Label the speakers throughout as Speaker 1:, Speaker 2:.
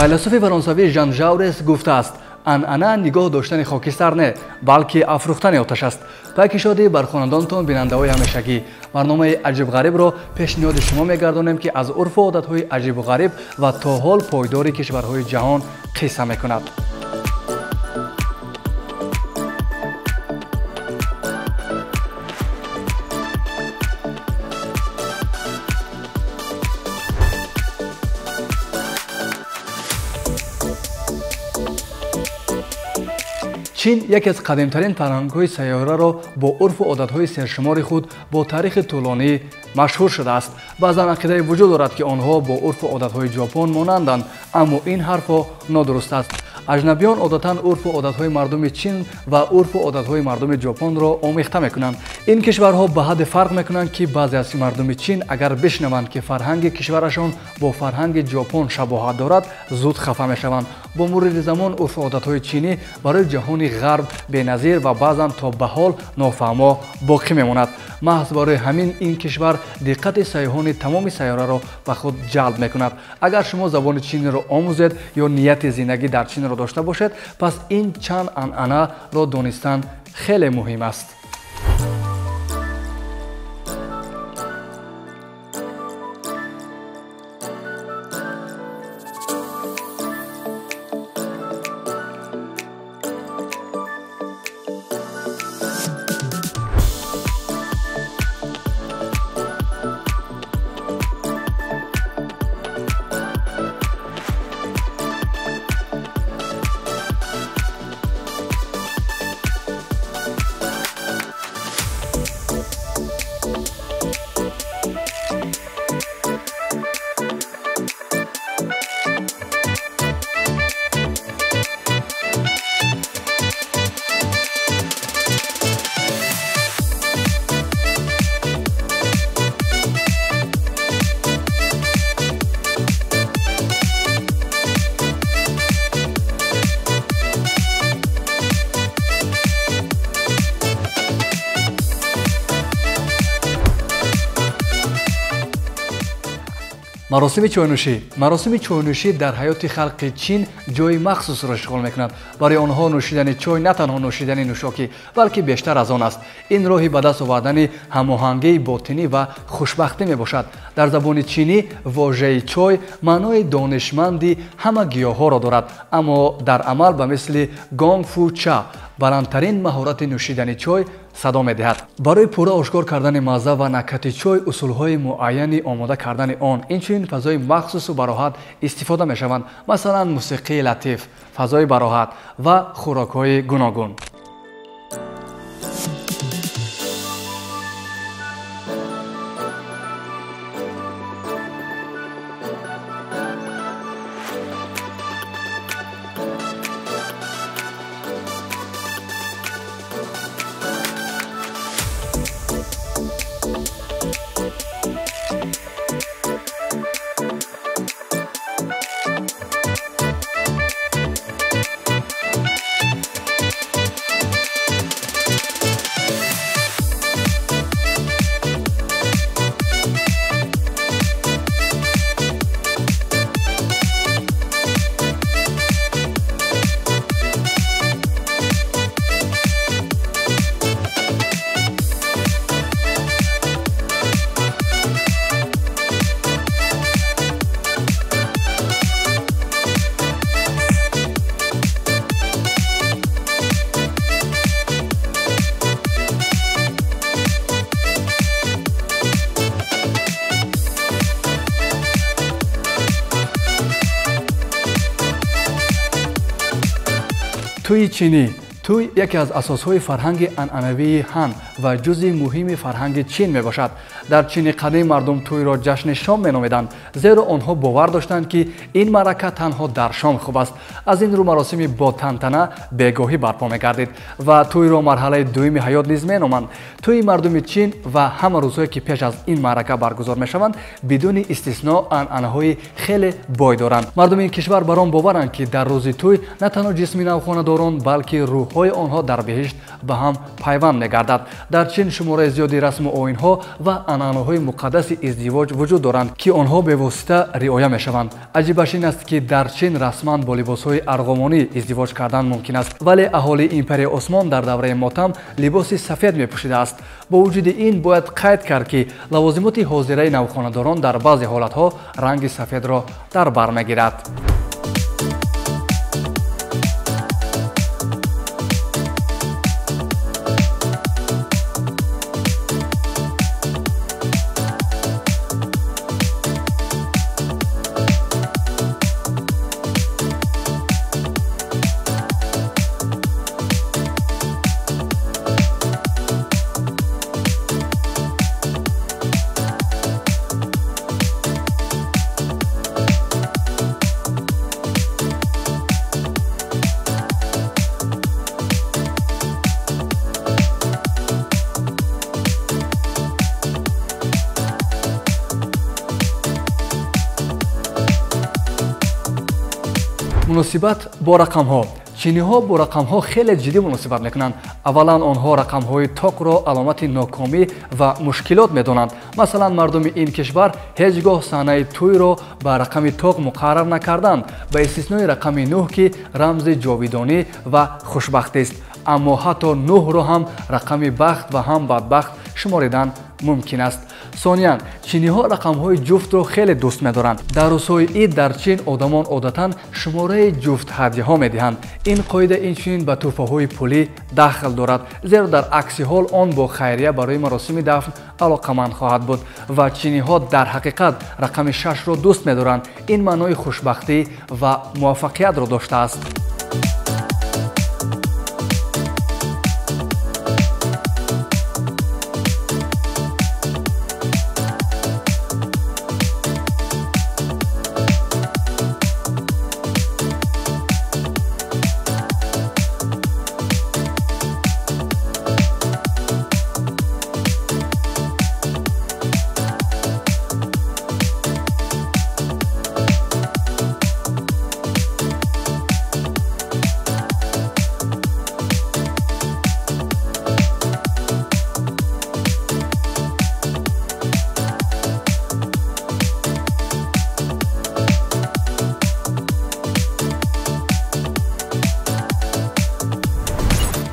Speaker 1: فیلسوف فرانسوی ژان ژاورس گفته است انعنه نگاه داشتن خاکستر نه بلکه افروختن آتش است. پاکیزادی بر خوانندگان بیننده‌های همیشگی برنامه عجیب غریب را پیشنهاد شما می‌گردانیم که از عرف و عادت‌های عجیب و غریب و تا حال پایداری کشورهای جهان قصه می‌کند. چین یکی از قدیمترین فرهنگ‌های سیاره را با عرف و عادت‌های سرشمار خود با تاریخ طولانی مشهور شده است. بعضا عقیده وجود دارد که آنها با عرف و عادت‌های ژاپن مانندند، اما این حرف نادرست است. اجنبیان عادتاً عرف و عادت‌های مردم چین و عرف و عادت‌های مردم ژاپن را آمیخته می‌کنند. این کشورها به حد فرق می‌کنند که بعضی از مردم چین اگر بشنوند که فرهنگ کشورشان با فرهنگ ژاپن شباهت دارد زود خفه می‌شوند. با مرور زمان عرف و عادت‌های چینی برای جهان غرب بی‌نظیر و بعضاً تا به حال نافهما باقی می‌ماند. محض برای همین این کشور دقت سیاحان تمام سیاره را به خود جلب می‌کند. اگر شما زبان چینی را آموزید یا نیت زندگی در چین را داشته باشید، پس این چند انعنه را دانستن خیلی مهم است. مراسم چاینوشی در حیات خلق چین جای مخصوص را اشغال می‌کند. برای آنها نوشیدن چای نه تنها نوشیدن نوشاکی بلکه بیشتر از آن است. این راهی به دست آوردن هماهنگی باطنی و خوشبختی میباشد. در زبان چینی واژه چای معنای دانشمندی همه گیاه‌ها را دارد، اما در عمل به مثل گانگ فو چا بلندترین مهارت نوشیدن چای صدا می‌دهد. برای پورا آشکار کردن مزه و نکهت چای اصول‌های معینی آماده کردن آن، اینچنین فضای مخصوص و براحت استفاده می‌شوند، مثلا موسیقی لطیف، فضای براحت و خوراک‌های گوناگون. توی چینی توی یکی از اساسهای فرهنگ عنعنوی هان و جزء مهم فرهنگ چین میباشد. در چین قدیم مردم توی را جشن شام مینامیدند، زیرا آنها باور داشتند که این معرکه تنها در شام خوب است. از این رو مراسمی با تنتنه بگاهی برپا میگردید و توی را مرحله دوم حیات نیز مینامند. توی مردم چین و همه روزهایی که پیش از این معرکه برگزار میشوند بدون استثنا عنعنه‌های خیلی بای دارند. مردم این کشور بر آن باورند که در روز توی نه تنها جسم نوخانه‌داران بلکه روح‌های روحҳои онҳо дар беҳишт ба ҳам пайванд мегардад. дар чин шумораи зиёди расму оинҳо ва анъанаҳои муқаддаси издивоҷ вуҷуд доранд, ки онҳо бевосита риоя мешаванд. аҷибаш ин аст, ки дар чин расман бо либосҳои арғомонӣ издивоҷ кардан мумкин аст, вале аҳолии империяи Осмон дар давраи мотам либоси сафед мепӯшидааст. бо вуҷуди ин бояд қайд кард, ки лавозимоти ҳозираи навхонадорон дар баъзе ҳолатҳо ранги сафедро дар бар мегирад. муносибат бо рақамҳо. чиниҳо бо рақамҳо хеле ҷиддӣ муносибат мекунанд. аввалан онҳо рақамҳои тоқро аломати нокомӣ ва мушкилот медонанд. масалан, мардуми ин кишвар ҳеҷ гоҳ саҳнаи тӯйро ба рақами тоқ муқаррар накарданд, ба истиснои рақами 9, ки рамзи ҷовидонӣ ва хушбахтист. аммо ҳатто 9-ро ҳам рақами бахт ва ҳам бадбахт шуморидан мумкин аст. сониян, чиниҳо рақамҳои ҷуфтро хеле дӯст медоранд. дар рӯзҳои ид дар чин одамон одатан шумораи ҷуфт ҳадияҳо медиҳанд. ин қоида инчунин ба тӯҳфаҳои пулӣ дахл дорад, зеро дар акси ҳол он бо хайрия барои маросими дафн алоқаманд хоҳад буд. ва чиниҳо дар ҳақиқат рақами 6-ро дӯст медоранд. ин маънои хушбахтӣ ва муваффақиятро доштааст.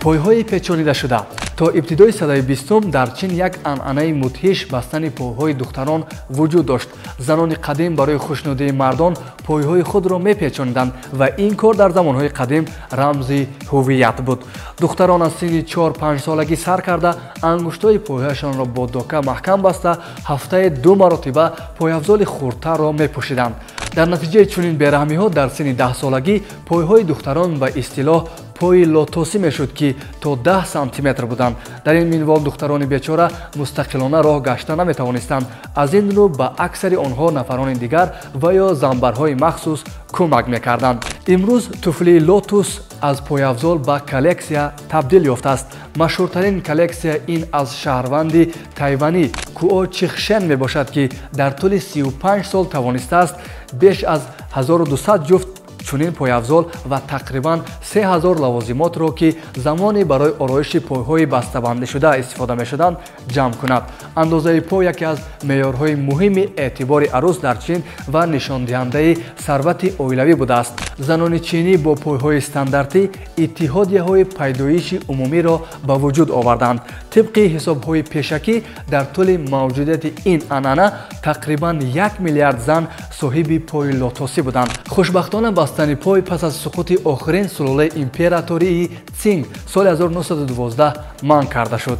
Speaker 1: пойҳои печонидашуда. то ибтидои садаи 20 дар чин як анъанаи мудҳиш бастани пойҳои духтарон вуҷуд дошт. занони қадим барои хушнудии мардон пойҳои худро мепечониданд ва ин кор дар замонҳои қадим рамзи ҳувият буд. духтарон аз синни 4-5 солагӣ сар карда ангуштҳои пойҳояшонро бо дока маҳкам баста ҳафтаи 2 маротиба пойафзоли хурдтарро мепӯшиданд. дар натиҷаи чунин бераҳмиҳо дар синни 10 солагӣ пойҳои духтарон ба истилоҳ пои лотосӣ мешуд, ки то 10 сантиметр буданд. дар ин минвол духтарони бечора мустақилона роҳ гашта наметавонистанд. аз ин рӯ ба аксари онҳо нафарони дигар ва ё замбарҳои махсус кӯмак мекарданд. имрӯз туфлии лотус аз пойафзол ба коллексия табдил ёфтааст. машҳуртарин коллексия ин аз шаҳрванди тайванӣ куо чихшен мебошад, ки дар тӯли 35 сол тавонистааст беш аз 1200 ҷуфт чунин пойафзол ва тақрибан 3000 лавозимотро, ки замоне барои ороиши пойҳои бастабандишуда истифода мешуданд, ҷамъ кунад. андозаи пой яке аз меъёрҳои муҳими эътибори арӯс дар чин ва нишондиҳандаи сарвати оилавӣ будааст. занони чинӣ бо пойҳои стандартӣ иттиҳодияҳои пайдоиши умумиро ба вуҷуд оварданд. тибқи ҳисобҳои пешакӣ дар тӯли мавҷудияти ин анъана тақрибан 1 миллиард зан соҳиби пои лотосӣ буданд. хушбахтона бастани пой пас аз суқути охирин сулолаи императории Цинг соли 1912 манъ карда шуд.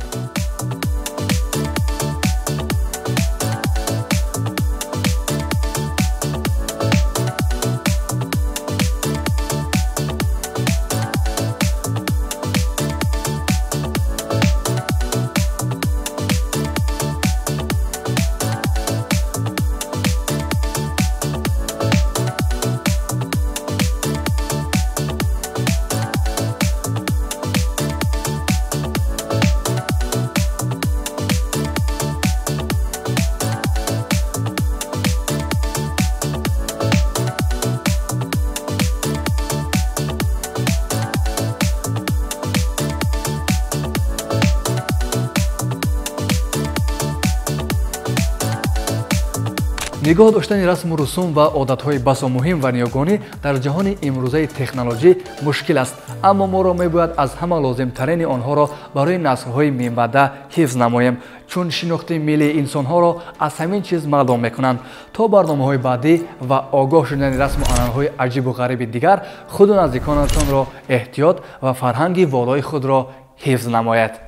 Speaker 1: нигоҳ доштани расму русум ва одатҳои басо муҳим ва ниёгонӣ дар ҷаҳони имрӯзаи технологӣ мушкил аст, аммо моро мебояд аз ҳама лозимтарини онҳоро барои наслҳои минбаъда ҳифз намоем, чун шинохти миллии инсонҳоро аз ҳамин чиз маълум мекунанд. То барномаҳои баъдӣ ва огоҳ шудани расму анъанаҳои аҷибу ғариби дигар, худу наздиконатонро эҳтиёт ва фарҳанги волои худро ҳифз намоед.